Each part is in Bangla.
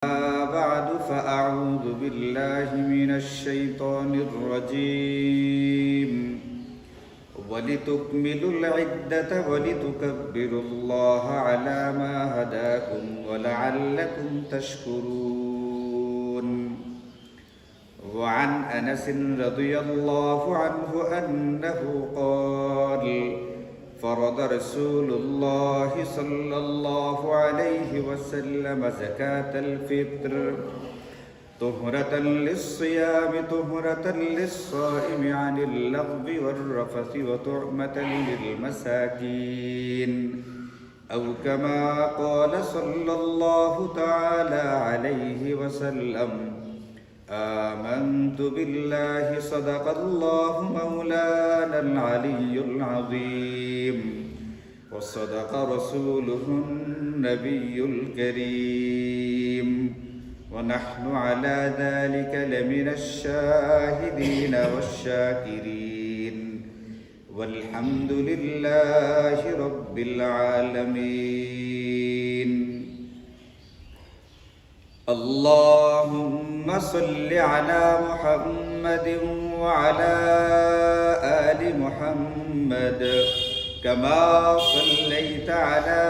بعد فأعوذ بالله من الشيطان الرجيم ولتكملوا العدة ولتكبروا الله على ما هداكم ولعلكم تشكرون وعن أنس رضي الله عنه أنه قال فرض رسول الله صلى الله عليه وسلم زكاة الفطر طهرة للصيام طهرة للصائم عن اللغو والرفث وطعمة للمساكين أو كما قال صلى الله تعالى عليه وسلم آمنت بالله صدق الله مولانا العلي العظيم وصدق رسوله النبي الكريم ونحن على ذلك لمن الشاهدين والشاكرين والحمد لله رب العالمين اللهم صل على محمد وعلى آل محمد كما صليت على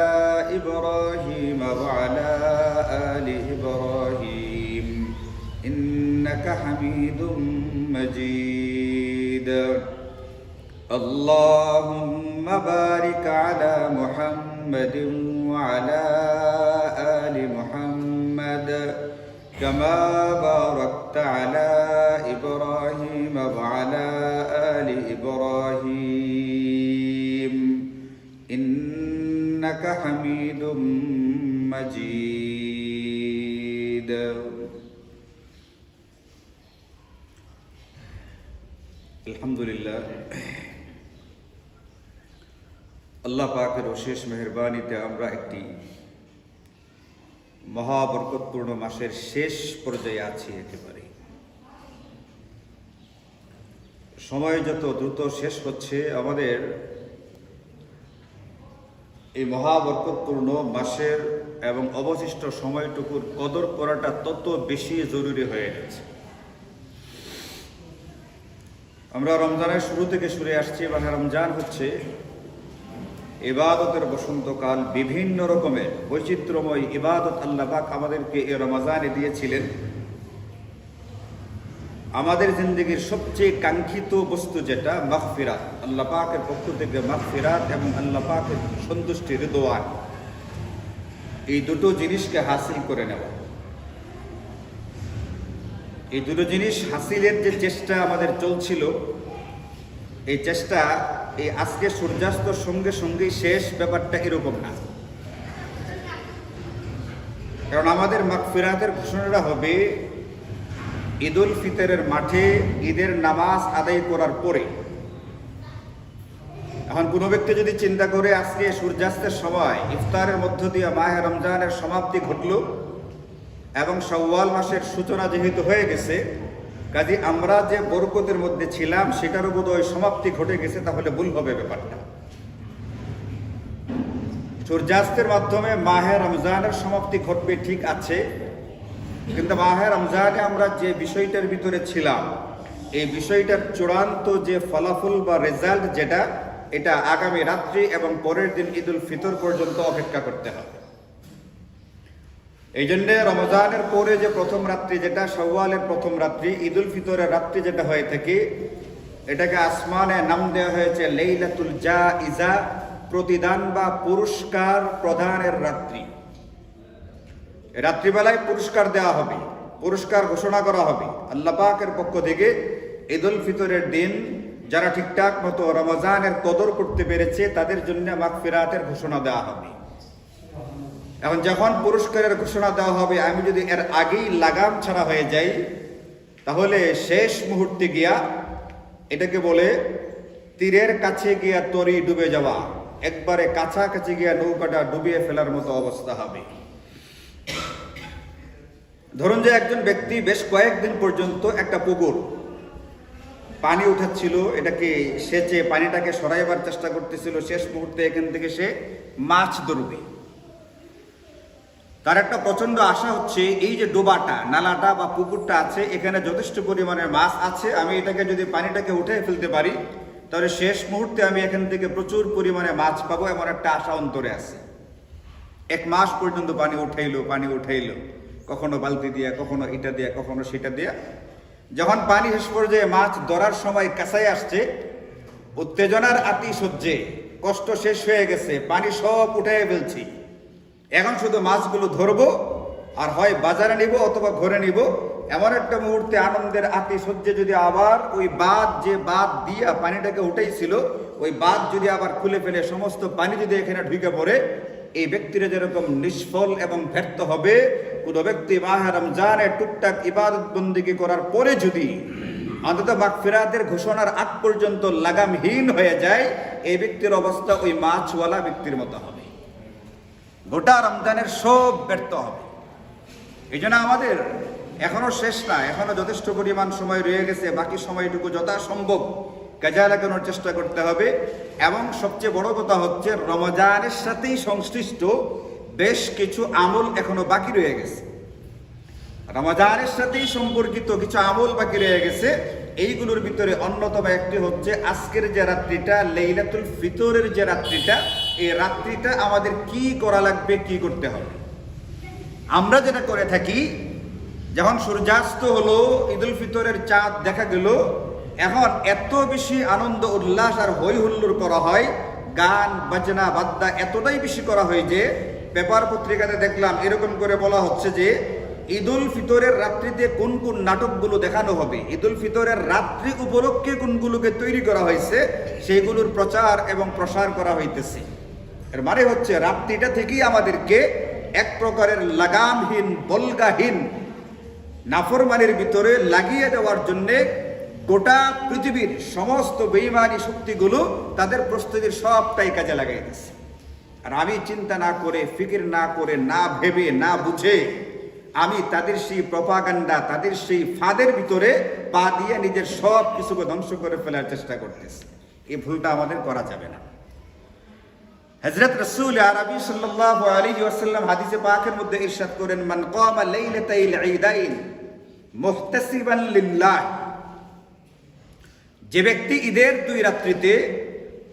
إبراهيم وعلى آل إبراهيم إنك حميد مجيد اللهم بارك على محمد وعلى آل محمد كما باركت على إبراهيم وعلى آل إبراهيم إنك حميد مجيد الحمد لله আল্লাহ পাকের অশেষ মেহেরবানিতে আমরা একটি মহাবরকতপূর্ণ মাসের শেষ পর্যায়ে আছি। একেবারে সময় যত দ্রুত শেষ হচ্ছে, আমাদের এই মহাবরকতপূর্ণ মাসের এবং অবশিষ্ট সময়টুকুর কদর করাটা তত বেশি জরুরি হয়ে গেছে। আমরা রমজানের শুরু থেকে শুনে আসছি, এবং রমজান হচ্ছে ইবাদতের বসন্তকাল। বিভিন্ন রকমের বৈচিত্র্যময় ইবাদত আল্লাহ পাক আমাদেরকে এই রমজানে দিয়েছিলেন। আমাদের জিন্দগির সবচেয়ে কাঙ্ক্ষিত বস্তু যেটা মাগফিরাত, আল্লাহ পাকের পক্ষ থেকে মাগফিরাত এবং আল্লাহ পাকের সন্তুষ্টি, রিদওয়ান, এই দুটো জিনিসকে হাসিল করে নেওয়া। এই দুটো জিনিস হাসিলের যে চেষ্টা আমাদের চলছিল, এই চেষ্টা এই আজকে সূর্যাস্তর সঙ্গে সঙ্গেই শেষ, ব্যাপারটা এরকম না। কারণ আমাদের মাগফিরাতের ঘোষণাটা হবে ঈদুল ফিতরের মাঠে ঈদের নামাজ আদায় করার পরে। এখন কোনো ব্যক্তি যদি চিন্তা করে আজকে সূর্যাস্তের সময় ইফতারের মধ্য দিয়ে মাহে রমজানের সমাপ্তি ঘটল এবং শাওয়াল মাসের সূচনা যেহেতু হয়ে গেছে, কাজে আমরা যে বরকতের মধ্যে ছিলাম সেটারও বোধহয় সমাপ্তি ঘটে গেছে, তাহলে ভুল হবে ব্যাপারটা। সূর্যাস্তের মাধ্যমে মাহে রমজানের সমাপ্তি ঘটবে, ঠিক আছে, কিন্তু মাহে রমজানে আমরা যে বিষয়টার ভিতরে ছিলাম, এই বিষয়টার চূড়ান্ত যে ফলাফল বা রেজাল্ট যেটা, এটা আগামী রাত্রি এবং পরের দিন ঈদুল ফিতর পর্যন্ত অপেক্ষা করতে হবে। এই জন্যে রমজানের পরে যে প্রথম রাত্রি, যেটা শাওয়ালের প্রথম রাত্রি, ঈদুল ফিতরের রাত্রি যেটা হয়ে থাকে, এটাকে আসমানে নাম দেওয়া হয়েছে লাইলাতুল জাইজা, প্রতিদান বা পুরস্কার প্রদানের রাত্রি। রাত্রিবেলায় পুরস্কার দেওয়া হবে, পুরস্কার ঘোষণা করা হবে আল্লাহ পাকের পক্ষ থেকে। ঈদুল ফিতরের দিন যারা ঠিকঠাক মতো রমজানের কদর করতে পেরেছে তাদের জন্য মাগফিরাতের ঘোষণা দেওয়া হবে। এখন যখন পুরস্কারের ঘোষণা দেওয়া হবে, আমি যদি এর আগেই লাগাম ছাড়া হয়ে যাই, তাহলে শেষ মুহূর্তে গিয়া, এটাকে বলে তীরের কাছে গিয়া তরি ডুবে যাওয়া, একবারে কাছাকাছি গিয়া নৌকাটা ডুবিয়ে ফেলার মতো অবস্থা হবে। ধরুন যে একজন ব্যক্তি বেশ কয়েকদিন পর্যন্ত একটা পুকুর পানি উঠাচ্ছিল, এটাকে সেচে পানিটাকে সরাইবার চেষ্টা করতেছিল, শেষ মুহূর্তে এখান থেকে সে মাছ ধরবে। তার একটা প্রচন্ড আশা হচ্ছে এই যে ডোবাটা, নালাটা বা পুকুরটা আছে, এখানে যথেষ্ট পরিমাণের মাছ আছে, আমি এটাকে যদি পানিটাকে উঠে ফেলতে পারি তাহলে শেষ মুহূর্তে আমি এখান থেকে প্রচুর পরিমাণে মাছ পাবো, এমন একটা আশা অন্তরে আছে। 1 মাস পর্যন্ত পানি উঠাইলো, কখনো বালতি দিয়া, কখনো এটা দিয়া, কখনো সেটা দিয়া। যখন পানি শেষ পর্যায়ে মাছ ধরার সময় কাছাই আসছে, উত্তেজনার আতিশয্যে কষ্ট শেষ হয়ে গেছে, পানি সব উঠাই ফেলছি, এখন শুধু মাছগুলো ধরবো আর হয় বাজারে নিব অথবা ঘরে নিব। এমন একটা মুহূর্তে আনন্দের আতিশয্যে যদি আবার ওই বাঁধ দিয়া পানিটাকে উঠাইছিল, ওই বাঁধ যদি আবার খুলে ফেলে সমস্ত পানি যদি এখানে ঢুকে পড়ে, এই ব্যক্তিরা যেরকম নিষ্ফল এবং ব্যর্থ হবে, কোন ব্যক্তি মাহে রমজানে টুকটাক ইবাদত বন্দেগী করার পরে যদি অন্তত মাগফিরাতের ঘোষণার আগ পর্যন্ত লাগামহীন হয়ে যায়, এই ব্যক্তির অবস্থা ওই মাছওয়ালা ব্যক্তির মতো হবে, গোটা রমজানের সব ব্যর্থ হবে। এই জন্য আমাদের এখনো শেষ না, এখনো যথেষ্ট পরিমাণ সময় রয়ে গেছে, বাকি সময়টুকু যথাসম্ভব কাজে লাগানোর চেষ্টা করতে হবে। এবং সবচেয়ে বড় কথা হচ্ছে রমজানের সাথেই সংশ্লিষ্ট বেশ কিছু আমল এখনো বাকি রয়ে গেছে, রমজানের সাথেই সম্পর্কিত কিছু আমল বাকি রয়ে গেছে। এইগুলোর ভিতরে অন্যতম একটি হচ্ছে আজকের যে রাত্রিটা, লাইলাতুল ফিতরের যে রাত্রিটা, এই রাত্রিটা আমাদের কি করা লাগবে, কি করতে হবে। আমরা যেটা করে থাকি, যখন সূর্যাস্ত হলো, ঈদুল ফিতরের চাঁদ দেখা গেল, এখন এত বেশি আনন্দ উল্লাস আর হই হুল্লোড় করা হয়, গান বাজনা বাদ্যা এতটাই বেশি করা হয় যে পেপার পত্রিকাতে দেখলাম এরকম করে বলা হচ্ছে যে ঈদুল ফিতরের রাত্রিতে কোন কোন নাটকগুলো দেখানো হবে, ঈদুল ফিতরের রাত্রি উপলক্ষে কোনগুলোকে তৈরি করা হয়েছে, সেইগুলোর প্রচার এবং প্রসার করা হইতেছে। এর মানে হচ্ছে রাত্রিটা থেকেই আমাদেরকে এক প্রকারের লাগামহীন, বলগাহীন নাফরমানির ভিতরে লাগিয়ে দেওয়ার জন্যে গোটা পৃথিবীর সমস্ত বেঈমানি শক্তিগুলো তাদের প্রস্তুতির সবটাই কাজে লাগাইতেছে। আর আমি চিন্তা না করে, ফিকির না করে, না ভেবে, না বুঝে আমি তাদের সেই প্রপাগান্ডা, তাদের সেই ফাঁদের ভিতরে পা দিয়ে নিজের সব কিছুকে ধ্বংস করে ফেলার চেষ্টা করতেছে। এই ভুলটা আমাদের করা যাবে না। হযরত রাসূল আরবি সাল্লাল্লাহু আলাইহি ওয়াসাল্লাম হাদিসে পাকের মধ্যে ইরশাদ করেন, মান কামা লাইলাতাইল ঈদাইন মুহতাসিবান লিল্লাহ, যে ব্যক্তি ঈদের 2 রাত্রিতে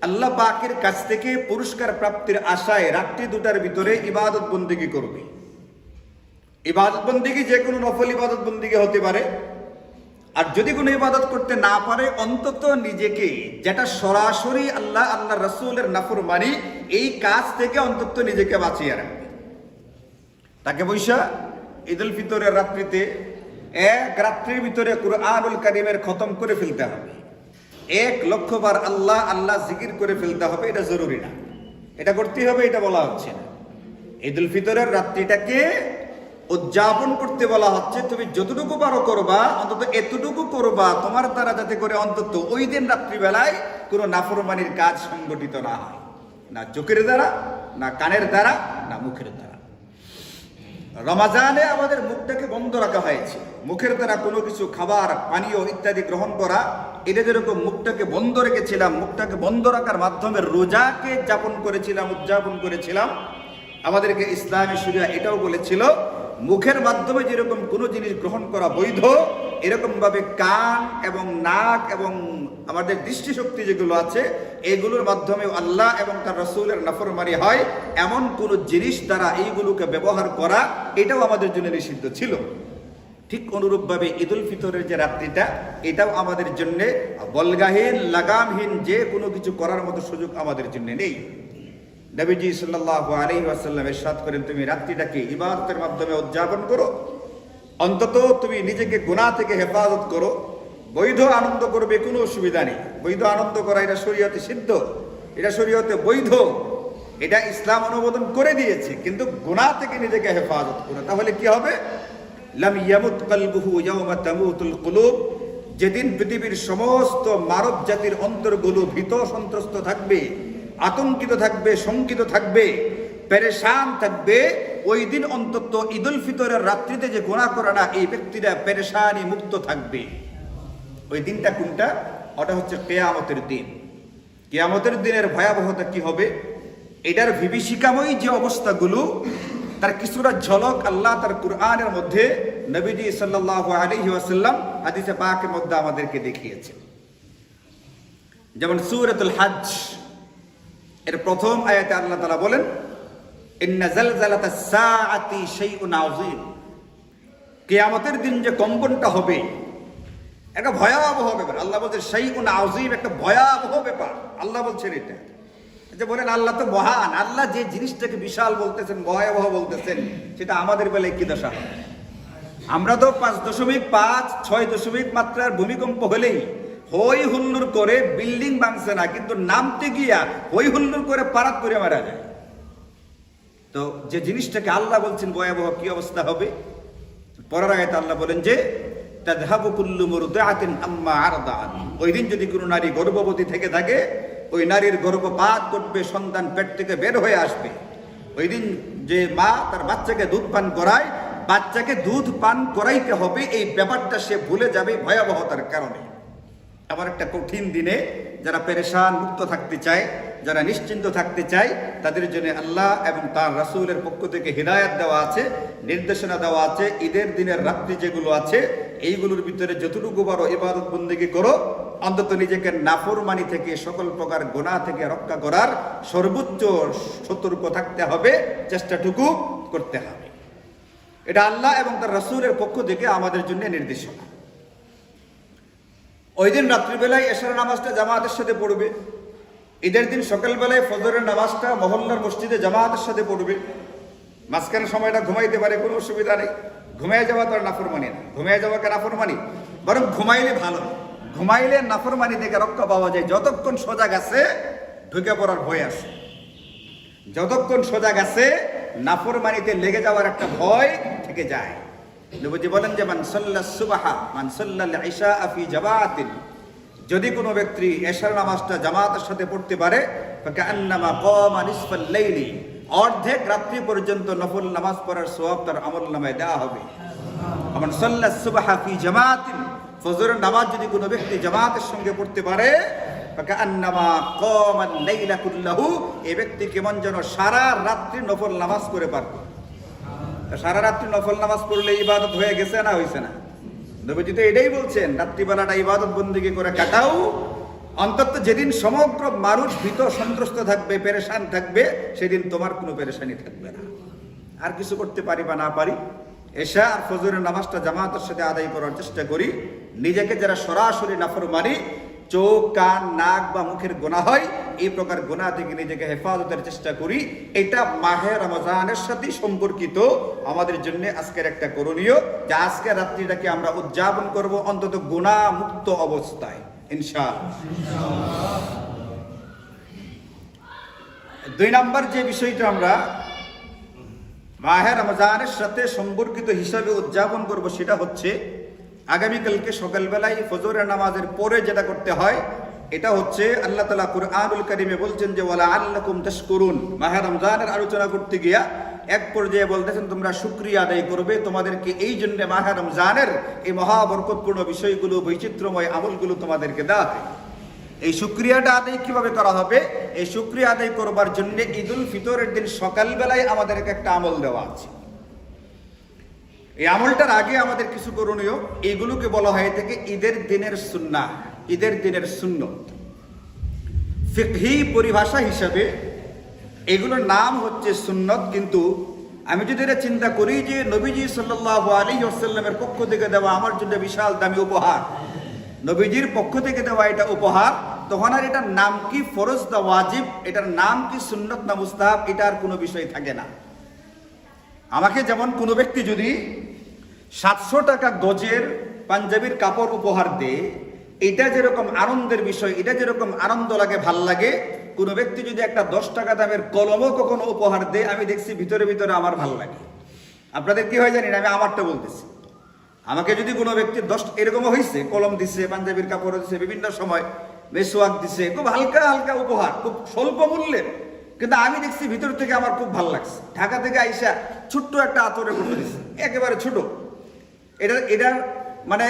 আল্লাহ পাকের কাছ থেকে পুরস্কার প্রাপ্তির আশায় রাত্রি 2টার ভিতরে ইবাদত বন্দেগী করবে। ইবাদত বন্দেগী যে কোনো নফল ইবাদত বন্দেগী হতে পারে, আর যদি কোনো ইবাদত করতে না পারে অন্তত নিজেকে, যেটা সরাসরি আল্লাহ রাসূলের নাফরমানি, এই কাজ থেকে অন্তত নিজেকে বাঁচিয়ে রাখবে। তাকে বৈশা ঈদুল ফিতরের রাত্রিতে 1 রাত্রির ভিতরে কুরআনুল কারীমের খতম করে ফেলতে হবে, 1 লক্ষ বার আল্লাহ আল্লাহ জিকির করে ফেলতে হবে। এটা জরুরি না, এটা করতেই হবে, এটা বলা হচ্ছে না। ঈদুল ফিতরের রাত্রিটাকে উদযাপন করতে বলা হচ্ছে, তুমি যতটুকু পারো করবা, অন্তত এতটুকু করবা তোমার দ্বারা, যাতে করে অন্তত ওই দিন রাত্রিবেলায় কোনো নাফরমানির কাজ সংগঠিত না হয়, না চোখের দ্বারা, না কানের দ্বারা, না মুখের দ্বারা। রমজানে আমাদের মুখটাকে বন্ধ রাখা হয়েছে, মুখের দ্বারা কোনো কিছু খাবার, পানীয় ইত্যাদি গ্রহণ করা, এটা যেরকম মুখটাকে বন্ধ রেখেছিলাম, মুখটাকে বন্ধ রাখার মাধ্যমে রোজাকে উদযাপন করেছিলাম, আমাদেরকে ইসলামী শরিয়া এটাও বলেছিল মুখের মাধ্যমে যেরকম কোনো জিনিস গ্রহণ করা বৈধ, এরকম ভাবে কান এবং নাক এবং আমাদের দৃষ্টিশক্তি যেগুলো আছে, এগুলোর মাধ্যমে আল্লাহ এবং তার রাসূলের নাফরমানি হয়, এমন কোন জিনিস দ্বারা এইগুলোকে ব্যবহার করা, এটাও আমাদের জন্য নিষিদ্ধ ছিল। ঠিক অনুরূপভাবে ঈদুল ফিতরের যে রাত্রিটা, এটাও আমাদের জন্য বলগাহীন, লাগামহীন যে কোনো কিছু করার মতো সুযোগ আমাদের জন্য নেই। নবীজি সাল্লাল্লাহু আলাইহি ওয়াসাল্লাম ইরশাদ করেন, তুমি রাত্রিটাকে ইবাদতের মাধ্যমে উদযাপন করো, অন্তত তুমি নিজেকে গুনাহ থেকে হেফাজত করো। বৈধ আনন্দ করবে, কোনো অসুবিধা নেই, বৈধ আনন্দ করা এটা শরীয়তে সিদ্ধ, এটা শরীয়তে বৈধ, এটা ইসলাম অনুমোদন করে দিয়েছে, কিন্তু গুনাহ থেকে নিজেকে হেফাজত করো। তাহলে কি হবে? লাম ইয়ামুত কলবুহু ইয়াওমা তামুতুল কুলুব, যেদিন পৃথিবীর সমস্ত মানব জাতির অন্তরগুলো ভীত সন্ত্রস্ত থাকবে, আতঙ্কিত থাকবে, শঙ্কিত থাকবে, পেরেশান থাকবে, ওই দিন অন্তত ঈদুল ফিতরের রাত্রিতে যে গুনাহ করে না, এই ব্যক্তিরা পেরেশানি মুক্ত থাকবে। ওই দিনটা কোনটা? ওটা হচ্ছে কিয়ামতের দিন। কিয়ামতের দিনের ভয়াবহতা কি হবে, এটার বিভীষিকাময় যে অবস্থাগুলো, তার কিছুটা ঝলক আল্লাহ তার কুরআনের মধ্যে নবীজি সাল্লাল্লাহু আলাইহি ওয়াসাল্লাম হাদিসে পাকের মধ্যে আমাদেরকে দেখিয়েছেন। যেমন সূরাতুল হজ এর প্রথম আয়াতে আল্লাহ তাআলা বলেন, ইন্না জালজালাতাস সাআতি শাইউন আযীম, কিয়ামতের দিন যে কম্পনটা হবে একটা ভয়াবহ ব্যাপার। আল্লাহ বলছেন শাইউন আযীম, একটা ভয়াবহ ব্যাপার। আল্লাহ বলছেন এটা। যে বলেন আল্লাহ তো মহান, আল্লাহ যে জিনিসটাকে বিশাল বলতেছেন, ভয়াবহ বলতেছেন, সেটা আমাদের বেলায় কি দশা হবে? আমরা তো 5.5 6 মাত্রার ভূমিকম্প হলেই হই হুল্লোড় করে বিল্ডিং ভাঙছে না, কিন্তু নামতে গিয়া হই হুল্লোড় করে পারাত করে মারা যায়। তো যে জিনিসটাকে আল্লাহ বলছেন ভয়াবহ, কি অবস্থা হবে? পরের আয়াতে আল্লাহ বলেন যে তাযহাবু কুল্লু মুরদিআতিন আম্মা আরদাআত, ওই দিন যদি কোনো নারী গর্ভবতী থেকে থাকে, ওই নারীর গর্ভপাত করবে, সন্তান পেট থেকে বের হয়ে আসবে। ওই দিন যে মা তার বাচ্চাকে দুধ পান করায়, বাচ্চাকে দুধ পান করাইতে হবে, এই ব্যাপারটা সে ভুলে যাবে ভয়াবহতার কারণে। আবার একটা কঠিন দিনে যারা পেরেশান মুক্ত থাকতে চায়, যারা নিশ্চিন্ত থাকতে চায়, তাদের জন্য আল্লাহ এবং তার রাসূলের পক্ষ থেকে হিদায়াত দেওয়া আছে, নির্দেশনা দেওয়া আছে। ঈদের দিনের রাত্রি যেগুলো আছে, এইগুলোর ভিতরে যতটুকু বড় ইবাদত বন্দেগী করো, অন্তত নিজেকে নাফরমানি থেকে, সকল প্রকার গুনাহ থেকে রক্ষা করার সর্বোচ্চ সতর্ক থাকতে হবে, চেষ্টাটুকু করতে হবে। এটা আল্লাহ এবং তার রাসূলের পক্ষ থেকে আমাদের জন্য নির্দেশনা। ওই দিন রাত্রিবেলায় এশার নামাজটা জামাতের সাথে পড়বে। ঈদের দিন সকালবেলায় ফজরের নামাজটা মহল্লার মসজিদে জামাতের সাথে পড়বে। মাঝখানে সময়টা ঘুমাইতে পারে, কোনো অসুবিধা নেই। ঘুমিয়ে যাওয়া তো আর নাফরমানি না, ঘুমিয়ে যাওয়াকে নাফরমানি, বরং ঘুমাইলে ভালো। ঘুমাইলে নাফরমানি থেকে রক্ষা পাওয়া যায়। যতক্ষণ সজাগ আছে ঢুকে পড়ার ভয় আছে, যতক্ষণ সজাগ আছে নাফরমানিতে লেগে যাওয়ার একটা ভয় থেকে যায়। নবীজি বলেন যে মান সাল্লাস সুবহা মান সাল্লাল ইশা ফি জামাআতিন, যদি কোনো ব্যক্তি এশার নামাজটা জামাতের সাথে পড়তে পারে, ফাকান্নামা কামা নিসফাল লাইলি, অর্ধেক রাত্রি পর্যন্ত নফল নামাজ পড়ার সওয়াব তার আমলনামায় দেওয়া হবে। মান সাল্লাস সুবহা ফি জামাআতিন, ফজরের নামাজ যদি কোনো ব্যক্তি জামাতের সঙ্গে পড়তে পারে, ফাকান্নামা কামাল লাইলা কুল্লাহু, এই ব্যক্তি কেমন যেন সারা রাত্রি নফল নামাজ করে পারত। সারা রাত্রি নফল নামাজ পড়লে ইবাদত হয়ে গেছে না হয়েছে না? নবীজি তো এটাই বলছেন, রাত্রিবেলাটা ইবাদত বন্দেগী করে কাটাও। অন্তত যেদিন সমগ্র মানুষ ভীত সন্ত্রস্ত থাকবে, পেরেশান থাকবে, সেদিন তোমার কোনো পেরেশানি থাকবে না। আর কিছু করতে পারি বা না পারি, এশা আর ফজরের নামাজটা জামাতের সাথে আদায় করার চেষ্টা করি। নিজেকে যারা সরাসরি নাফরমানি, চোখ, কান, নাক বা মুখের গুনাহ হয়, এই প্রকার গুনাহ থেকে নিজেকে হেফাজতের চেষ্টা করি। এটা মাহে রমজানের সাথে সম্পর্কিত আমাদের জন্য আজকের একটা করণীয়, যে আজকের রাত্রিটাকে আমরা উদযাপন করব অন্তত গুনাহ মুক্ত অবস্থায় ইনশাআল্লাহ। 2 নম্বর যে বিষয়টা আমরা মাহে রমজানের সাথে সম্পর্কিত হিসাবে উদযাপন করব, সেটা হচ্ছে আগামীকালকে সকালবেলায় ফজরের নামাজের পরে যেটা করতে হয়, এটা হচ্ছে আল্লাহ তাআলা কুরআনুল কারীমে বলছেন যে ওয়ালা আল্লাকুম তাশকুরুন। মাহে রমজানের আলোচনা করতে গিয়া এক পর্যায়ে বলতেছেন তোমরা শুকরিয়া আদায় করবে। তোমাদেরকে এই জন্য মাহে রমজানের এই মহাবরকতপূর্ণ বিষয়গুলো, বৈচিত্র্যময় আমলগুলো তোমাদেরকে দেওয়া হয়। এই শুকরিয়াটা আদায় কিভাবে করা হবে? এই শুকরিয়া আদায় করবার জন্য ঈদুল ফিতরের দিন সকালবেলায় আমাদেরকে একটা আমল দেওয়া আছে। এই আমলটার আগে আমাদের কিছু করণীয়, এইগুলোকে বলা হয় থেকে ঈদের দিনের সুন্নাহ, ঈদের দিনের সুন্নত। ফিকহি পরিভাষা হিসাবে এগুলোর নাম হচ্ছে সুন্নত। কিন্তু আমি যদি এটা চিন্তা করি যে নবীজি সাল্লাল্লাহু আলাইহি ওয়াসাল্লামের পক্ষ থেকে দেওয়া আমার জন্য বিশাল দামি উপহার, নবীজির পক্ষ থেকে দেওয়া এটা উপহার, তখন আর এটার নাম কি ফরজ না ওয়াজিব, এটার নাম কি সুন্নত না মুস্তাহাব, এটার কোনো বিষয় থাকে না। আমাকে যেমন কোনো ব্যক্তি যদি 700 টাকা গজের পাঞ্জাবির কাপড় উপহার দেয়, এটা যেরকম আনন্দের বিষয়, এটা যেরকম আনন্দ লাগে, ভাল লাগে, কোনো ব্যক্তি যদি একটা 10 টাকা দামের কলমও কখনো উপহার দেয়, আমি দেখছি ভিতরে ভিতরে আমার ভাল লাগে। আপনাদের কি হয় জানি না, আমি আমারটা বলতেছি। আমাকে যদি কোনো ব্যক্তি 10, এরকমও হয়েছে, কলম দিছে, পাঞ্জাবির কাপড় দিছে, বিভিন্ন সময় মেসওয়াক দিছে, খুব হালকা হালকা উপহার, খুব স্বল্প মূল্যের, কিন্তু আমি দেখছি ভিতর থেকে আমার খুব ভালো লাগছে। ঢাকা থেকে আইসা ছোট্ট একটা আতরের কৌটো দিছে, একেবারে ছোট। এটার মানে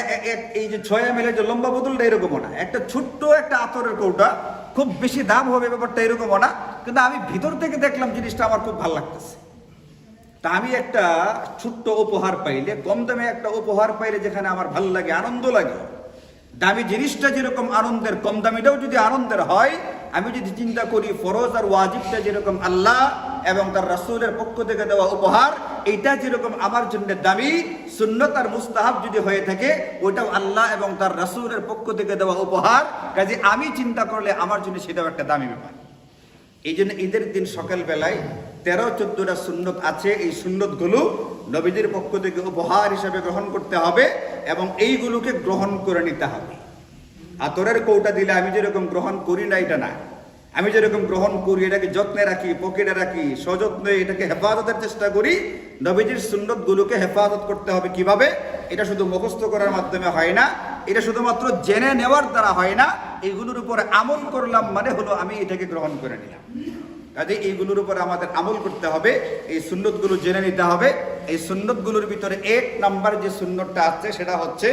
এই যে 6 ml যে লম্বা বোতলটা এরকমও না, একটা ছোট্ট একটা আতরের কৌটা, খুব বেশি দাম হবে ব্যাপারটা এরকমও না, কিন্তু আমি ভিতর থেকে দেখলাম জিনিসটা আমার খুব ভালো লাগতেছে। তা তা আমি একটা ছোট্ট উপহার পাইলে, কম দামে একটা উপহার পাইলে যেখানে আমার ভালো লাগে, আনন্দ লাগে, দামি জিনিসটা যেরকম আনন্দের, কম দামিটাও যদি আনন্দের হয়, আমি যদি চিন্তা করি ফরজ আর ওয়াজিবটা যেরকম আল্লাহ এবং তার রাসূলের পক্ষ থেকে দেওয়া উপহার, এইটা যেরকম আমার জন্য দামি, সুন্নত আর মুস্তাহাব যদি হয়ে থাকে ওইটাও আল্লাহ এবং তার রাসূলের পক্ষ থেকে দেওয়া উপহার, কাজে আমি চিন্তা করলে আমার জন্য সেটাও একটা দামি ব্যাপার। এই জন্য ঈদের দিন সকালবেলায় 13-14টা সুন্নত আছে, এই সুন্নতগুলো নবীদের পক্ষ থেকে উপহার হিসাবে গ্রহণ করতে হবে এবং এইগুলোকে গ্রহণ করে নিতে হবে। আতরের কৌটা দিলে আমি যেরকম গ্রহণ করি না এটা না, আমি যেরকম গ্রহণ করি এটাকে যত্নে রাখি, পকেটে রাখি, সযত্নে এটাকে হেফাজতের চেষ্টা করি। নবীজির সুন্নতগুলোকে হেফাজত করতে হবে কিভাবে? এটা শুধু মুখস্থ করার মাধ্যমে হয় না, এটা শুধুমাত্র জেনে নেওয়ার দ্বারা হয় না, এইগুলোর উপরে আমল করলাম মানে হলো আমি এটাকে গ্রহণ করে নিলাম। কাজে এইগুলোর উপরে আমাদের আমল করতে হবে, এই সুন্নতগুলো জেনে নিতে হবে। এই সুন্নতগুলোর ভিতরে 1 নাম্বার যে সুন্নতটা আছে সেটা হচ্ছে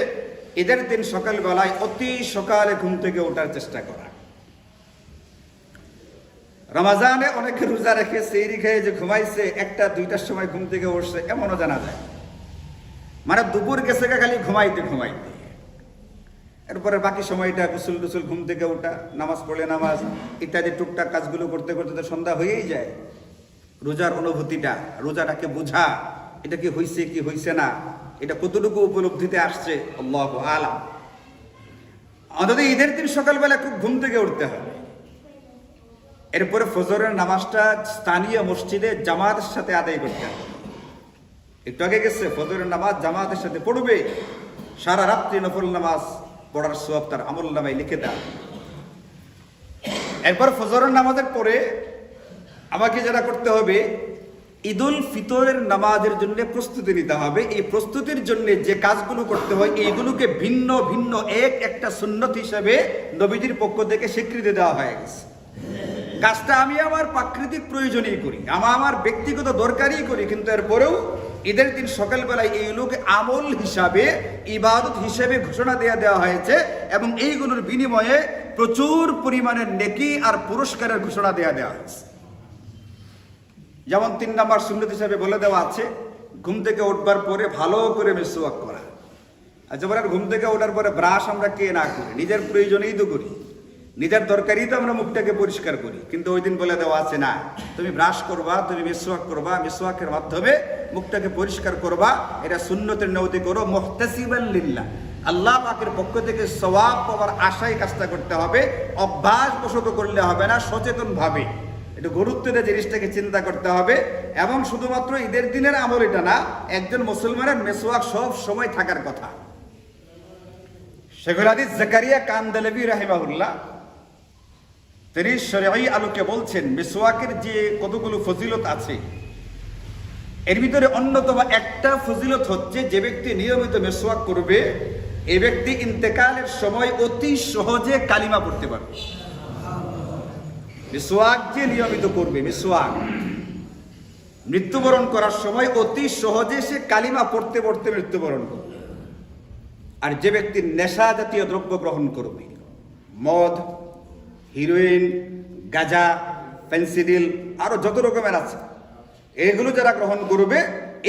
ঈদের দিন সকালবেলায় অতি সকালে ঘুম থেকে ওঠার চেষ্টা করা। রমজানে অনেকে রোজা রেখে সেহরি খেয়ে যে ঘুমাইছে 1টা-2টার সময় ঘুম থেকে উঠছে এমনও জানা যায়, মানে দুপুর গেছে খালি ঘুমাইতে ঘুমাইতে। এরপরে বাকি সময়টা গোসল টুসুল, ঘুম থেকে ওঠা, নামাজ পড়লে নামাজ ইত্যাদি টুকটাক কাজগুলো করতে করতে তো সন্ধ্যা হয়েই যায়। রোজার অনুভূতিটা, রোজাটাকে বোঝা, এটা কি হইছে কি হইছে না, এটা কতটুকু উপলব্ধিতে আসছে আল্লাহু আলাম। অন্তত ঈদের দিন সকালবেলা খুব ঘুম থেকে উঠতে হবে। এরপরে ফজরের নামাজটা স্থানীয় মসজিদে জামাতের সাথে আদায় করতে হবে। একটু আগে গেছে, ফজরের নামাজ জামাতের সাথে পড়বে, সারা রাত্রি নফল নামাজ পড়ার সওয়াব তার আমল নামায় লিখে দেয়। এরপর ফজরের নামাজের পরে আমাকে যেটা করতে হবে, ঈদুল ফিতরের নামাজের জন্য প্রস্তুতি নিতে হবে। এই প্রস্তুতির জন্য যে কাজগুলো করতে হয় এইগুলোকে ভিন্ন ভিন্ন একটা সুন্নত হিসেবে নবীজির পক্ষ থেকে স্বীকৃতি দেওয়া হয়ে গেছে। কাজটা আমি আমার প্রাকৃতিক প্রয়োজনেই করি, আমার ব্যক্তিগত দরকারই করি, কিন্তু এরপরেও ঈদের দিন সকালবেলায় এইগুলোকে আমল হিসাবে, ইবাদত হিসেবে ঘোষণা দেওয়া হয়েছে এবং এইগুলোর বিনিময়ে প্রচুর পরিমাণের নেকি আর পুরস্কারের ঘোষণা দেওয়া হয়েছে। যেমন 3 নাম্বার সুন্নত হিসাবে বলে দেওয়া আছে, ঘুম থেকে উঠবার পরে ভালো করে মিসওয়াক করা। আচ্ছা, বলেন ঘুম থেকে ওঠার পরে ব্রাশ আমরা কে না করি? নিজের প্রয়োজনেই তো করি, নিজের দরকারই তো আমরা মুখটাকে পরিষ্কার করি, কিন্তু ওই দিন বলে দেওয়া আছে না, তুমি ব্রাশ করবা, তুমি মিসওয়াক করবা, মিসওয়াকের মাধ্যমে মুখটাকে পরিষ্কার করবা, এটা সুন্নতের নিয়তি করো, মুহতাসিবান লিল্লাহ, আল্লাহ পাকের পক্ষ থেকে সওয়াব পাওয়ার আশায় কাজটা করতে হবে। অভ্যাসবশত করলে হবে না, সচেতন ভাবে একটু গুরুত্ব দিয়ে জিনিসটাকে চিন্তা করতে হবে। এবং শুধুমাত্র ঈদের দিনের আমল এটা না, একজন মুসলমানের মিসওয়াক সব সময় থাকার কথা। শেখুল হাদিস জাকারিয়া কানদালভি রাহিমাহুল্লাহ তিনি শরঈ আলোকে বলছেন, মিসওয়াকের যে কতগুলো ফজিলত আছে এর ভিতরে অন্যতম একটা ফজিলত হচ্ছে, যে ব্যক্তি নিয়মিত মিসওয়াক করবে এই ব্যক্তি ইন্তেকালের সময় অতি সহজে কালিমা পড়তে পারবে। মিসওয়াক যে নিয়মিত করবে, মিসওয়াক মৃত্যুবরণ করার সময় অতি সহজে সে কালিমা পড়তে পড়তে মৃত্যুবরণ করবে। আর যে ব্যক্তি নেশা জাতীয় দ্রব্য গ্রহণ করবে, মদ, হিরোইন, গাঁজা, ফেন্সিডিল, আরো যত রকমের আছে, এগুলো যারা গ্রহণ করবে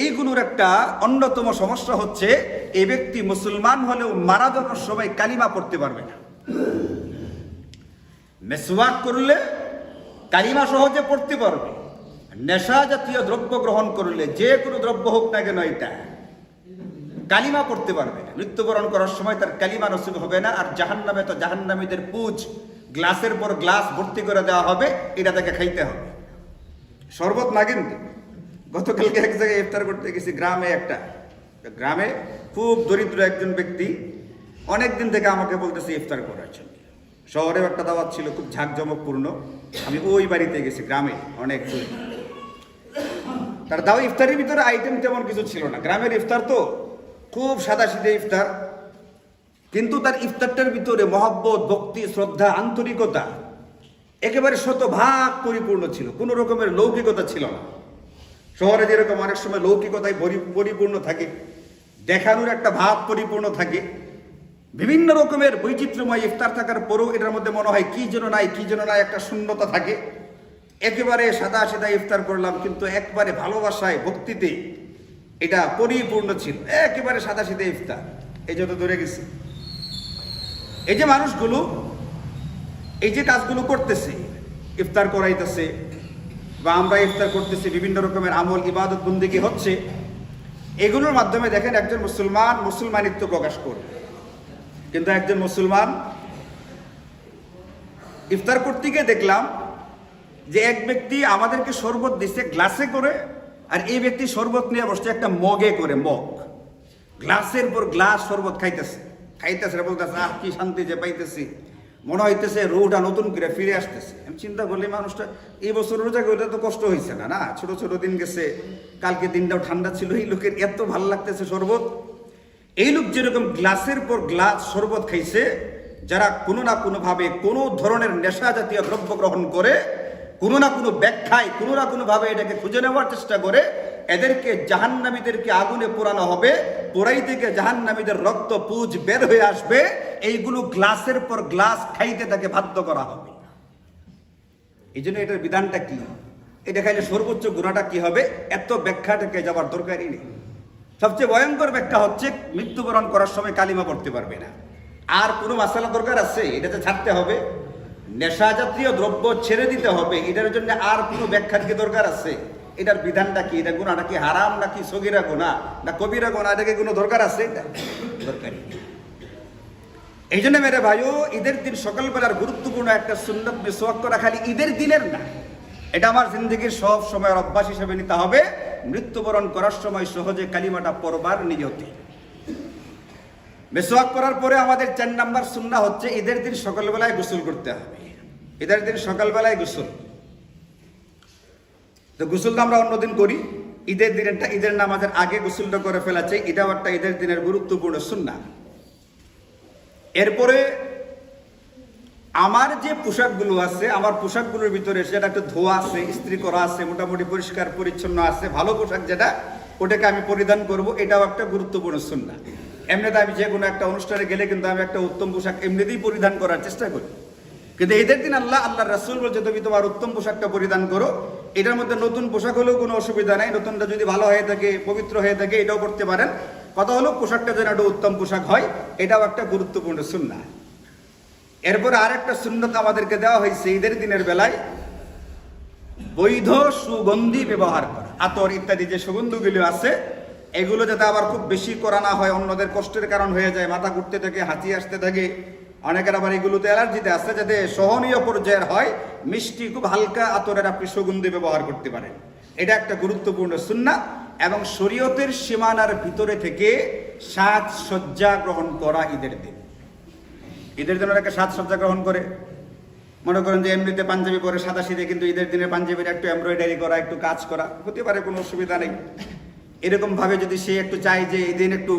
এইগুলোর একটা অন্যতম সমস্যা হচ্ছে এই ব্যক্তি মুসলমান হলেও মারা যাওয়ার সময় কালিমা পড়তে পারবে না। মিসওয়াক করলে কালিমা সহজে পড়তে পারবে, নেশা জাতীয় দ্রব্য গ্রহণ করলে, যে কোনো দ্রব্য হোক না কেন, এটা কালিমা পড়তে পারবে না, মৃত্যুবরণ করার সময় তার কালিমা নসিব হবে না। আর জাহান্নামে তো জাহান্নামীদের পুঁজ গ্লাসের পর গ্লাস ভর্তি করে দেওয়া হবে, এটা তাকে খাইতে হবে। শরবত না, কিন্তু গতকালকে এক জায়গায় ইফতার করতে গেছি, গ্রামে খুব দরিদ্র একজন ব্যক্তি অনেকদিন থেকে আমাকে বলতেছে ইফতার করার জন্য। শহরেও একটা দাওয়াত ছিল খুব ঝাঁকজমকপূর্ণ, আমি ওই বাড়িতে গেছি, গ্রামে অনেক দূরে। তার দাওয়া ইফতারের ভিতরে আইটেম তেমন কিছু ছিল না, গ্রামের ইফতার তো খুব সাদাসিধে ইফতার, কিন্তু তার ইফতারটার ভিতরে মহব্বত, ভক্তি, শ্রদ্ধা, আন্তরিকতা একেবারে শতভাগ পরিপূর্ণ ছিল, কোনো রকমের লৌকিকতা ছিল না। শহরে যেরকম অনেক সময় লৌকিকতায় পরিপূর্ণ থাকে, দেখানোর একটা ভাব পরিপূর্ণ থাকে, বিভিন্ন রকমের বৈচিত্র্যময় ইফতার থাকার পরেও এটার মধ্যে মনে হয় কি যেন নাই একটা শূন্যতা থাকে। একেবারে সাদা সাদা ইফতার করলাম, কিন্তু একবারে ভালোবাসায় ভক্তিতে এটা পরিপূর্ণ ছিল, একেবারে সাদা সিধা ইফতার, এই যত ধরে গেছে। এই যে মানুষগুলো এই যে কাজগুলো করতেছে, ইফতার করাইতেছে বা আমরা ইফতার করতেছি, বিভিন্ন রকমের আমল ইবাদত বন্দেগী হচ্ছে, এগুলোর মাধ্যমে দেখেন একজন মুসলমান মুসলমানিত্ব প্রকাশ করবে। কিন্তু একজন মুসলমান ইফতার করতে গিয়ে দেখলাম যে এক ব্যক্তি আমাদেরকে শরবত দিচ্ছে গ্লাসে করে, আর এই ব্যক্তি শরবত নিয়ে বসছে একটা মগে করে, মগ, গ্লাসের পর গ্লাস শরবত খাইতেছে বলতেছে আহ কি শান্তি যে পাইতেছি, মনে হইতেছে রোটা নতুন করে ফিরে আসতেছে। আমি চিন্তা করলি মানুষটা এই বছর রোজা করলে তো কষ্ট হয়েছে না, না ছোট ছোট দিন গেছে, কালকে দিনটাও ঠান্ডা ছিল, এই লোকের এত ভালো লাগতেছে শরবত। এই লোক যেরকম গ্লাসের পর গ্লাস শরবত খাইছে, যারা কোনো না কোনোভাবে কোনো ধরনের নেশা জাতীয় দ্রব্য গ্রহণ করে, কোনো না কোনো ব্যাখ্যায় কোনো না কোনোভাবে এটাকে খুঁজে নেওয়ার চেষ্টা করে, এদেরকে জাহান্নামীদেরকে আগুনে পোড়ানো হবে, পোড়াই থেকে জাহান্নামীদের রক্ত পুজ বের হয়ে আসবে, এইগুলো গ্লাসের পর গ্লাস খাইতে তাকে বাধ্য করা হবে। এই জন্য এটার বিধানটা কি, এটা খাইলে সর্বোচ্চ গুণাটা কি হবে, এত ব্যাখ্যাটাকে যাওয়ার দরকারই নেই। সবচেয়ে ভয়ঙ্কর ব্যাখ্যা হচ্ছে মৃত্যুবরণ করার সময় কালিমা পড়তে পারবে না। আর কোনো মাসালা দরকার আছে? এটাতে ছাড়তে হবে, নেশা জাতীয় দ্রব্য ছেড়ে দিতে হবে, এটার জন্য আর কোনো ব্যাখ্যার কি দরকার আছে? এটার বিধানটা কি, এটা গুণাটা কি হারাম নাকি সগীরা গুনাহ না কবিরা গুনাহ, এটাকে কোনো দরকার আছে? এটা দরকারই। এই জন্য মেরে ভাইও, ঈদের দিন সকালবেলার গুরুত্বপূর্ণ একটা সুন্নত মিসওয়াক করা খালি ঈদের দিনের না, এটা আমার জিন্দগির সব সময়ের অভ্যাস হিসেবে নিতে হবে। মৃত্যুবরণ করার সময় সহজে কালিমাটা পড়বার নিয়তে মিসওয়াক করার পরে আমাদের 4 নাম্বার সুন্নাহ হচ্ছে ঈদের দিন সকালবেলায় গোসল করতে হবে। ঈদের দিন সকালবেলায় গোসল, তো গোসলটা আমরা অন্যদিন করি, ঈদের দিনেরটা ঈদের নামাজের আগে গোসলটা করে ফেলা চাই, এটাও একটা ঈদের দিনের গুরুত্বপূর্ণ সুন্নাহ। এরপরে আমার যে পোশাকগুলো আছে, আমার পোশাকগুলোর ভিতরে সেটা একটু ধোয়া আছে, ইস্ত্রি করা আছে, মোটামুটি পরিষ্কার পরিচ্ছন্ন আছে, ভালো পোশাক যেটা, ওটাকে আমি পরিধান করব, এটাও একটা গুরুত্বপূর্ণ সুন্নাহ। এমনিতে আমি যে কোনো একটা অনুষ্ঠানে গেলে কিন্তু আমি একটা উত্তম পোশাক এমনিতেই পরিধান করার চেষ্টা করি, কিন্তু ঈদের দিন আল্লাহর রাসূল বলছে তুমি তোমার উত্তম পোশাকটা পরিধান করো। এটার মধ্যে নতুন পোশাক হলেও কোনো অসুবিধা নাই, নতুনটা যদি ভালো হয়ে থাকে, পবিত্র হয়ে থাকে, এটাও করতে পারেন। কথা হলো পোশাকটা যেন একটা উত্তম পোশাক হয়, এটাও একটা গুরুত্বপূর্ণ সুন্নাহ। এরপরে আরেকটা সুন্নত আমাদেরকে দেওয়া হয়েছে ঈদের দিনের বেলায়, বৈধ সুগন্ধি ব্যবহার করা। আতর ইত্যাদি যে সুগন্ধগুলো আছে, এগুলো যাতে আবার খুব বেশি করা না হয়, অন্যদের কষ্টের কারণ হয়ে যায়, মাথা ঘুরতে থাকে, হাঁচি আসতে থাকে, অনেকের আবার এগুলোতে অ্যালার্জিতে আছে, যাতে সহনীয় পর্যায়ের হয়, মিষ্টি খুব হালকা আতরের আপনি সুগন্ধি ব্যবহার করতে পারেন, এটা একটা গুরুত্বপূর্ণ সুন্নাহ। এবং শরীয়তের সীমানার ভিতরে থেকে সাজসজ্জা গ্রহণ করা ঈদের দিন। ঈদের দিন একটা সাজসজ্জা গ্রহণ করে, মনে করেন যে এমনিতে পাঞ্জাবি পরে সাদা সিধে, কিন্তু ঈদের দিনের পাঞ্জাবির একটু এমব্রয়ডারি করা, একটু কাজ করা হতে পারে, কোনো অসুবিধা নেই। এরকম ভাবে যদি সে একটু চায় যে এই দিন একটু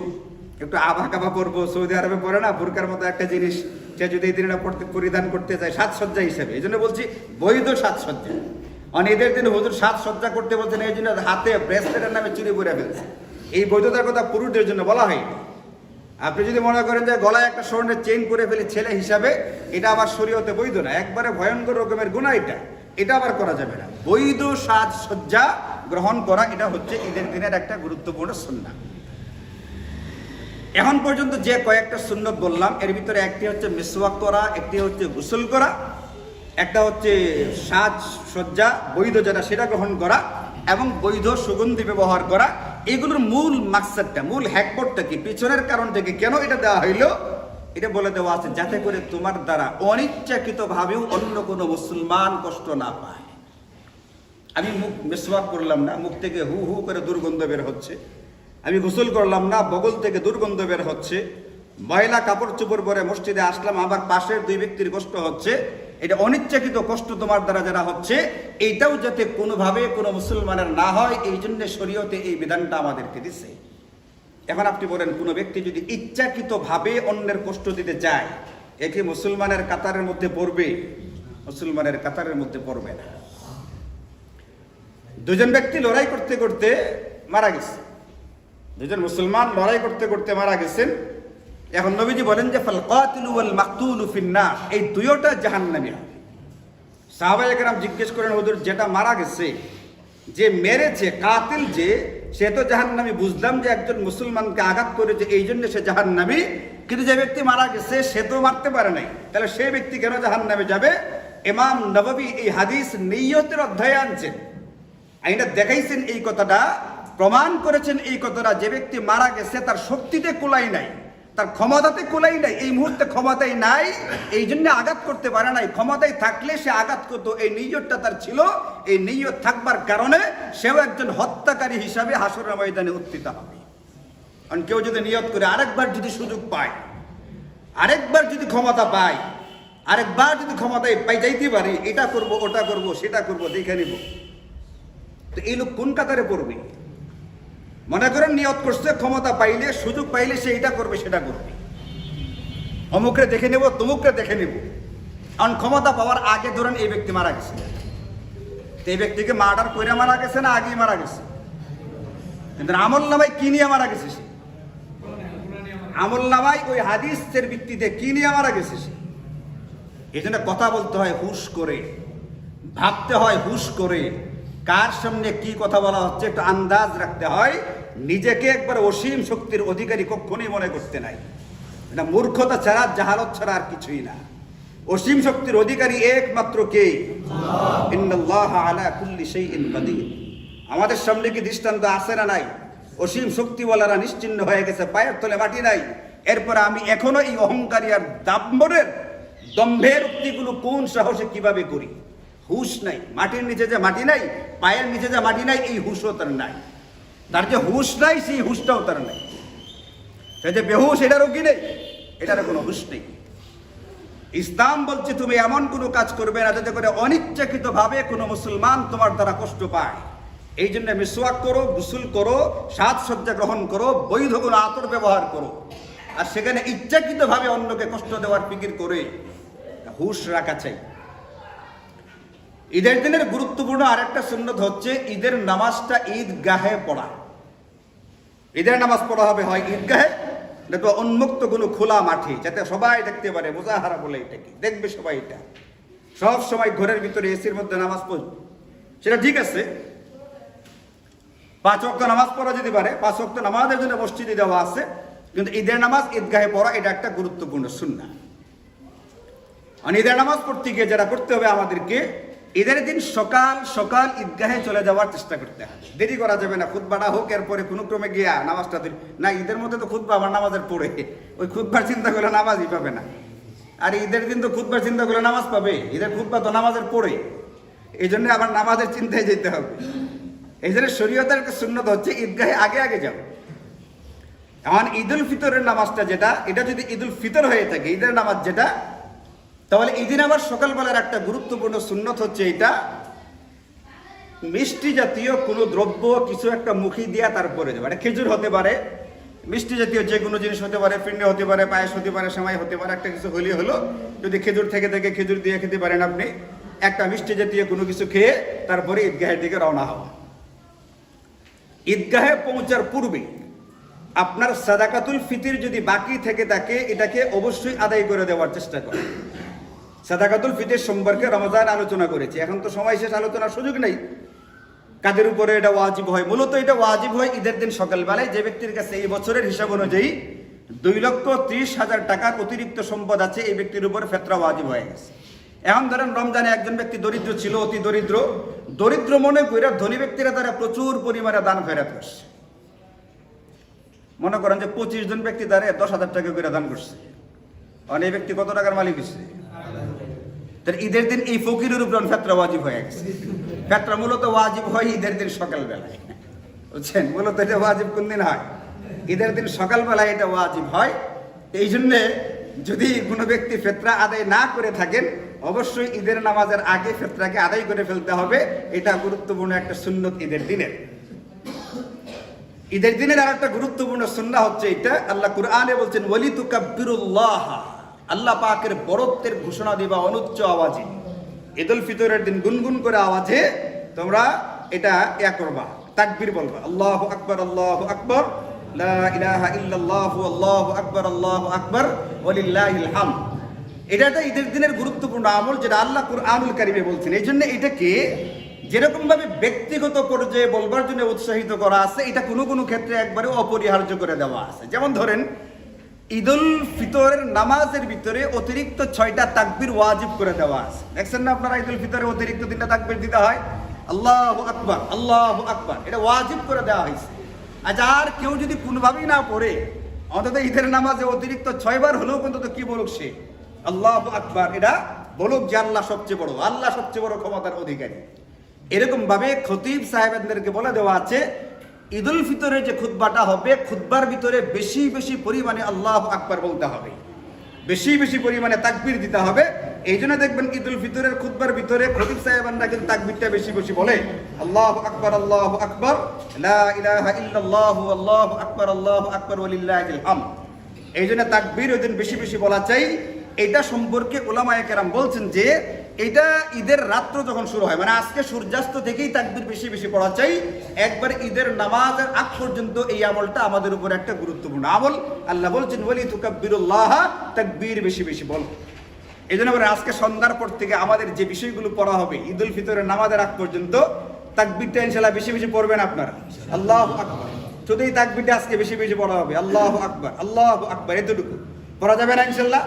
আভা কাভা পরবো, সৌদি আরবে পরে না বোরকার মতো একটা জিনিস, সে যদি এই দিন পরিধান করতে চায় সাজসজ্জা হিসেবে, এই জন্য বলছি বৈধ সাজসজ্জা। অনেক ঈদের দিন হুজুর সাজসজ্জা করতে বলছেন, এই জন্য হাতে ব্রেসলেটের নামে চুরি করে ফেলছে, এই বৈধতার কথা পুরুষদের জন্য বলা হয়নি। আপনি যদি মনে করেন যে গলায় একটা স্বর্ণের চেইন করে ফেলে ছেলে হিসাবে, এটা আবার শরীয়তে বৈধ না, একবারে ভয়ঙ্কর রকমের গুনাহ এটা আবার করা যাবে না। বৈধ সাজসজ্জা গ্রহণ করা, এটা হচ্ছে ঈদের দিনের একটা গুরুত্বপূর্ণ সুন্নাহ। এখন পর্যন্ত যে কয়েকটা সুন্নত বললাম, এর ভিতরে একটি হচ্ছে মিসওয়াক করা, একটি হচ্ছে গোসল করা, একটা হচ্ছে সাজসজ্জা বৈধ যেটা সেটা গ্রহণ করা, এবং বৈধ সুগন্ধি ব্যবহার করা। এগুলোর মূল মাকসাদটা, মূল হ্যাকপটটা কি, পিছনের কারণ থেকে কেন এটা দেওয়া হইলো, এটা বলে দেওয়া আছে, যাতে করে তোমার দ্বারা অনিচ্ছাকৃত ভাবেও অন্য কোনো মুসলমান কষ্ট না পায়। আমি মুখ মিসওয়াক করলাম না, মুখ থেকে হু হু করে দুর্গন্ধ বের হচ্ছে, আমি গোসল করলাম না, বগল থেকে দুর্গন্ধ বের হচ্ছে, ময়লা কাপড় চোপড় পরে মসজিদে আসলাম, আবার পাশের 2 ব্যক্তির কষ্ট হচ্ছে, এটা অনিচ্ছাকৃত কষ্ট তোমার দ্বারা যারা হচ্ছে, এইটাও যাতে কোনোভাবে কোনো মুসলমানের না হয়, এই জন্য শরীয়তে এই বিধানটা আমাদেরকে দিছে। এখন আপনি বলেন, কোনো ব্যক্তি যদি ইচ্ছাকৃতভাবে অন্যের কষ্ট দিতে চায়, একে মুসলমানের কাতারের মধ্যে পড়বে? মুসলমানের কাতারের মধ্যে পড়বে না। 2জন ব্যক্তি লড়াই করতে করতে মারা গেছে, 2জন মুসলমান লড়াই করতে করতে মারা গেছেন। এখন নবীজি বলেন যে ফাল কাতিলু ওয়াল মাকতুলু ফিন্নার, এই দুইটা জাহান্নামী হবে। সাহাবায়ে কেরাম জিজ্ঞেস করেন, হুজুর যেটা মারা গেছে, যে মেরেছে, কাতিল যে, সে তো জাহান্নামী। বুঝলাম যে একজন মুসলমানকে আঘাত করেছে এই জন্য সে জাহান্নামী, কিন্তু যে ব্যক্তি মারা গেছে সে তো মারতে পারে নাই, তাহলে সেই ব্যক্তি কেন জাহান্নামে যাবে? ইমাম নববী এই হাদিস নিয়তের অধ্যায়ে আনছেন, এটা দেখাইছেন, এই কথাটা প্রমাণ করেছেন। এই কথাটা, যে ব্যক্তি মারা গেছে তার শক্তিতে কুলাই নাই, তার ক্ষমতাতে কুলাই নাই, এই মুহূর্তে ক্ষমতাই নাই, এই জন্য আঘাত করতে পারে নাই। ক্ষমতায় থাকলে সে আঘাত করতো, এই নিয়তটা তার ছিল। এই নিয়ত থাকবার কারণে সেও একজন হত্যাকারী হিসাবে হাসরের ময়দানে উত্থিত হবে। কারণ কেউ যদি নিয়ত করে, আরেকবার যদি সুযোগ পায়, আরেকবার যদি ক্ষমতা পায়, আরেকবার যদি ক্ষমতায় পাই যাইতে পারে, এটা করব, ওটা করব, সেটা করব, দেখে নিব, তো এই লোক কোন কাতারে পড়বে? মনে করেন নিয়ত করছে, ক্ষমতা পাইলে, সুযোগ পাইলে সে এটা করবে, সেটা করবে, অমুকরে দেখে নেব, তমুকরে দেখে নেব। কারণ ক্ষমতা পাওয়ার আগে ধরেন এই ব্যক্তি মারা গেছে, তো এই ব্যক্তিকে মার্ডার করে মারা গেছে না আগেই মারা গেছে? কিন্তু আমল নামায় কি নিয়ে মারা গেছে সে? আমল নামায় ওই হাদিসের ভিত্তিতে কি নিয়ে মারা গেছে সে? এই জন্য কথা বলতে হয় হুশ করে, ভাবতে হয় হুশ করে, কার সামনে কি কথা বলা হচ্ছে একটু আন্দাজ রাখতে হয়। নিজেকে একবার অসীম শক্তির অধিকারী কখনোই মনে করতে নাই, এটা মূর্খতা ছাড়া, জাহালত ছাড়া আর কিছুই না। অসীম শক্তির অধিকারী একমাত্র কে? ইন্নাল্লাহা আলা কুল্লি শাইইন কাদির। আমাদের সামনে কি দৃষ্টান্ত আছে না নাই? অসীম শক্তিওয়ালারা নিশ্চিহ্ন হয়ে গেছে, পায়ের তলে মাটি নাই। এরপরে আমি এখনো এই অহংকারী আর দম্ভের উক্তিগুলো কোন সাহসে কিভাবে করি? হুশ নাই, মাটির নিচে যে মাটি নাই, পায়ের নিচে যে মাটি নাই, এই হুশও তার নাই। তার যে হুশ নাই, সেই হুশটাও তার নাই। সে যে বেহুশ, এটারও কি নেই? এটারও কোনো হুশ নেই। ইসলাম বলছে তুমি এমন কোনো কাজ করবে না যাতে করে অনিচ্ছাকৃত ভাবে কোনো মুসলমান তোমার দ্বারা কষ্ট পায়। এই জন্য মিসওয়াক করো, গোসল করো, সাজসজ্জা গ্রহণ করো, বৈধ কোনো আতর ব্যবহার করো। আর সেখানে ইচ্ছাকৃত ভাবে অন্যকে কষ্ট দেওয়ার ফিকির করে হুশ রাখা চাই। ঈদের দিনের গুরুত্বপূর্ণ আরেকটা সুন্নত হচ্ছে ঈদের নামাজটা ঈদগাহে পড়া। ঈদের নামাজ পড়া হবে হয় ঈদগাহে, নয়তো উন্মুক্ত কোনো খোলা মাঠে, যাতে সবাই দেখতে পারে। মুজাহারা বলে এটাকে, দেখবে সবাই। এটা সব সময় ঘরের ভিতরে এসির মধ্যে নামাজ পড়বে, সেটা ঠিক আছে। 5 ওয়াক্ত নামাজ পড়া যেতে পারে, 5 ওয়াক্ত নামাজের জন্য মসজিদে দেওয়া আছে, কিন্তু ঈদের নামাজ ঈদগাহে পড়া এটা একটা গুরুত্বপূর্ণ সুন্নাহ। আর ঈদের নামাজ পড়তে গিয়ে যেটা করতে হবে আমাদেরকে, ঈদের দিন সকাল সকাল ঈদগাহে চলে যাওয়ার চেষ্টা করতে হবে। দেরি করা যাবে না, খুতবাটা হোক, এরপরে কোনো ক্রমে গিয়া নামাজটা না। ঈদের মধ্যে তো খুতবা আমার নামাজের পড়ে, ওই খুতবার চিন্তা করলে নামাজই পাবে না। আর ঈদের দিন তো খুতবার চিন্তা করলে নামাজ পাবে, ঈদের খুতবা তো নামাজের পড়ে। এই জন্য আবার নামাজের চিন্তায় যেতে হবে। এই জন্য শরীয়তের একটা সুন্নত হচ্ছে ঈদগাহে আগে আগে যাও। এখন ঈদুল ফিতরের নামাজটা যেটা, এটা যদি ঈদুল ফিতর হয়ে থাকে, ঈদের নামাজ যেটা, তাহলে এই দিন আবার সকালবেলার একটা গুরুত্বপূর্ণ সুন্নত হচ্ছে এটা, মিষ্টি জাতীয় কোনো দ্রব্য কিছু একটা মুখে দিয়া তারপরে দেবে। এটা খেজুর হতে পারে, মিষ্টি জাতীয় যে কোনো জিনিস হতে পারে, ফিন্ডি হতে পারে, পায়েস হতে পারে, সেমাই হতে পারে, একটা কিছু হলেই হলো। যদি খেজুর থেকে খেজুর দিয়ে খেতে পারেন আপনি, একটা মিষ্টি জাতীয় কোনো কিছু খেয়ে তারপরে ঈদগাহের দিকে রওনা হওয়া। ঈদগাহে পৌঁছার পূর্বে আপনার সাদাকাতুল ফিতর যদি বাকি থেকে থাকে, এটাকে অবশ্যই আদায় করে দেওয়ার চেষ্টা করেন। সাদাকাতুল ফিতর সম্পর্কে রমজান আলোচনা করেছি, এখন তো সময় শেষ, আলোচনার সুযোগ নেই। কাদের উপরে এটা ওয়াজিব হয়? মূলত এটা ওয়াজিব হয় ঈদের দিন সকালবেলায়। যে ব্যক্তির কাছে এই বছরের হিসাব অনুযায়ী 2,30,000 টাকার অতিরিক্ত সম্পদ আছে, এই ব্যক্তির উপরে ফিতরা ওয়াজিব হয়ে গেছে। এখন ধরেন রমজানে একজন ব্যক্তি দরিদ্র ছিল, অতি দরিদ্র মনে করে ধনী ব্যক্তিরা তারা প্রচুর পরিমাণে দান খয়রাত করছে। মনে করেন যে 25 জন ব্যক্তি তারা 10,000 টাকা করে দান করছে, আর এই ব্যক্তি কত টাকার মালিক হচ্ছে? তাহলে ঈদের দিন এই ফকিরের উপর ফিতরা ওয়াজিব হয়ে গেছে। ফিতরা মূলত ওয়াজিব হয় ঈদের দিন সকালবেলায়, বুঝছেন? মূলত এটা ওয়াজিব কোন দিন হয়? ঈদের দিন সকালবেলায় এটা ওয়াজিব হয়। এই জন্যে যদি কোনো ব্যক্তি ফিতরা আদায় না করে থাকেন, অবশ্যই ঈদের নামাজের আগে ফিতরাকে আদায় করে ফেলতে হবে। এটা গুরুত্বপূর্ণ একটা সুন্নত ঈদের দিনের। ঈদের দিনের আর একটা গুরুত্বপূর্ণ সুন্নাহ হচ্ছে এটা, আল্লাহ কুরআনে বলছেন ওয়ালিতুকাব্বিরুল্লাহ, আল্লাহ পাকের বড়ত্বের ঘোষণা দিবা অনুচ্চ আওয়াজে। ঈদুল ফিতরের দিন গুনগুন করে আওয়াজে তোমরা এটা করবা, তাকবীর বলবা, আল্লাহু আকবার, আল্লাহু আকবার, লা ইলাহা ইল্লাল্লাহু, আল্লাহু আকবার, আল্লাহু আকবার, ওয়ালিল্লাহিল হামদ। এটা একটা ঈদের দিনের গুরুত্বপূর্ণ আমল, যেটা আল্লাহ কুরআনুল কারীমে বলছেন। এই জন্য এটাকে যেরকম ভাবে ব্যক্তিগত পর্যায়ে বলবার জন্য উৎসাহিত করা আছে, এটা কোনো কোনো ক্ষেত্রে একবারে অপরিহার্য করে দেওয়া আছে। যেমন ধরেন, ঈদুল ফিতরের নামাজের ভিতরে অতিরিক্ত 6টা তাকবীর ওয়াজিব করে দেওয়া আছে। দেখছেন না আপনারা, ঈদুল ফিতরে অতিরিক্ত 3টা তাকবীর দিতে হয়, আল্লাহু আকবার আল্লাহু আকবার, এটা ওয়াজিব করে দেওয়া হয়েছে। আচ্ছা, আর কেউ যদি কোনোভাবেই না পড়ে, অন্তত ঈদের নামাজে অতিরিক্ত 6 বার হলেও অন্তত কি বলুক সে, আল্লাহু আকবার, এটা বলুক যে আল্লাহ সবচেয়ে বড়, আল্লাহ সবচেয়ে বড় ক্ষমতার অধিকারী। এরকম ভাবে খতিব সাহেবদেরকে বলে দেওয়া আছে, ঈদুল ফিতরে যে খুতবাটা হবে, খুতবার ভিতরে বেশি বেশি পরিমাণে আল্লাহু আকবার বলতে হবে, বেশি বেশি পরিমাণে তাকবীর দিতে হবে। এই জন্য দেখবেন ঈদুল ফিতরের খুতবার ভিতরে খতিব সাহেবরা কিন্তু তাকবীরটা বেশি বেশি বলে, আল্লাহু আকবার লা ইলাহা ইল্লাল্লাহু আল্লাহু আকবার ওয়ালিল্লাহিল হামদ। এই জন্য তাকবীর ওই দিন বেশি বেশি বলা চাই। এটা সম্পর্কে উলামায়ে কেরাম বলছেন যে এটা ঈদের রাত্র যখন শুরু হয়, মানে আজকে সূর্যাস্ত থেকেই তাকবীর বেশি বেশি পড়া চাই, একবার ঈদের নামাজের আগ পর্যন্ত। এই আমলটা আমাদের উপর একটা গুরুত্বপূর্ণ আমল। আল্লাহ বলছেন ওয়ালি তুকাব্বিরুল্লাহ, তাকবীর বেশি বেশি বল। এই জন্য আজকে সন্ধ্যার পর থেকে আমাদের যে বিষয়গুলো পড়া হবে ঈদুল ফিতরের নামাজের আগ পর্যন্ত, তাকবীরটা ইনশাআল্লাহ বেশি বেশি পড়বেন আপনারা, আল্লাহু আকবার। শুধু এই তাকবীরটা আজকে বেশি বেশি পড়া হবে, আল্লাহু আকবার, এতটুকু পড়া যাবে না ইনশাআল্লাহ।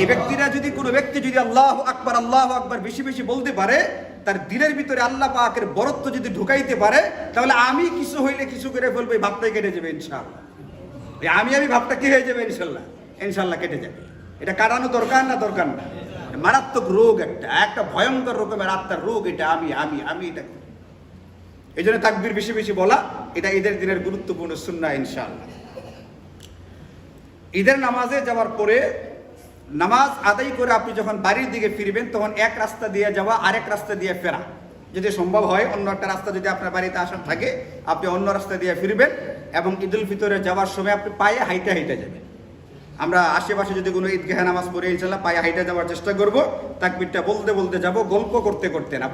এই ব্যক্তিরা যদি, কোনো ব্যক্তি যদি আল্লাহু আকবার বেশি বেশি বলতে পারে, তার দিলের ভিতরে আল্লাহ পাকের বরত্ব যদি ঢুকাইতে পারে, তাহলে আমি কিছু হইলে কিছু করে ফেলবো, এই ভাবটাই কেটে যাবে ইনশাআল্লাহ। এই আমি ভাবটা কি হয়ে যাবে ইনশাআল্লাহ কেটে যাবে। এটা কাটানো দরকার না দরকার না? মারাত্মক রোগ, একটা ভয়ঙ্কর রকমের আত্মার রোগ এটা, আমি এটা। এই জন্য তাকবীর বেশি বেশি বলা, এটা ঈদের দিনের গুরুত্বপূর্ণ সুন্নাহ ইনশাআল্লাহ। ঈদের নামাজে যাওয়ার পরে, নামাজ আদায় করে আপনি যখন বাড়ির দিকে ফিরবেন, তখন এক রাস্তা দিয়ে যাওয়া, আরেক রাস্তা দিয়ে ফেরা, যদি সম্ভব হয় অন্য একটা রাস্তা যদি আপনার বাড়িতে আসার থাকে, আপনি অন্য রাস্তা দিয়ে ফিরবেন। এবং ঈদুল ফিতরে যাওয়ার সময় আপনি পায়ে হাইটে হাইটে যাবেন। আমরা আশেপাশে যদি কোনো ঈদগাহে নামাজ পড়ে ইনশাআল্লাহ পায়ে হাইটে যাওয়ার চেষ্টা করব। তাকবীরটা বলতে বলতে যাব, গল্প করতে করতে না।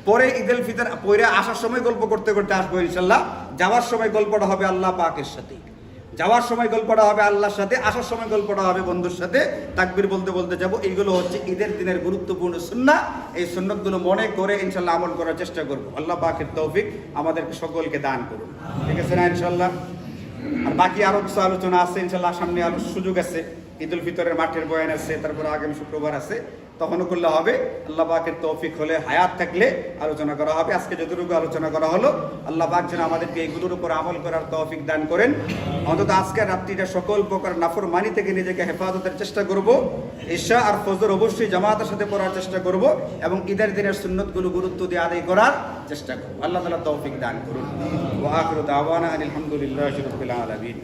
পরে ঈদুল ফিতর পরে আসার সময় গল্প করতে করতে আসবো ইনশাআল্লাহ। যাওয়ার সময় গল্পটা হবে আল্লাহ পাকের সাথে, যাওয়ার সময় গল্পটা হবে আল্লাহর সাথে, আসার সময় গল্পটা হবে বন্ধুর সাথে। তাকবীর বলতে বলতে যাব। এইগুলো হচ্ছে ঈদের দিনের গুরুত্বপূর্ণ সুন্নাহ। এই সুন্নাতগুলো মনে করে ইনশাআল্লাহ আমল করার চেষ্টা করব। আল্লাহ পাকের তৌফিক আমাদেরকে সকলকে দান করুন। ঠিক আছে না ইনশাআল্লাহ? আর বাকি আরো কিছু আলোচনা আছে ইনশাআল্লাহ, সামনে আরো সুযোগ আছে। ঈদুল ফিতরের মাঠের বয়ান আছে, তারপরে আগামী শুক্রবার আছে, তখনও করলে হবে। আল্লাহ পাকের তৌফিক হলে, হায়াত থাকলে আলোচনা করা হবে। আজকে যতটুকু আলোচনা করা হলো, আল্লাহ পাক যেন আমাদেরকে এইগুলোর উপর আমল করার তৌফিক দান করেন। অন্তত আজকের রাত্রিটা সকল প্রকার নাফরমানি থেকে নিজেকে হেফাজতের চেষ্টা করব। ঈশা আর ফজর অবশ্যই জামাতের সাথে পড়ার চেষ্টা করব, এবং ঈদের দিনের সুন্নতগুলো গুরুত্ব দিয়ে আদায় করার চেষ্টা করব। আল্লাহ তাআলা তৌফিক দান করুন। ওয়া আখিরু দাওয়ানা আলহামদুলিল্লাহি রাব্বিল আলামিন।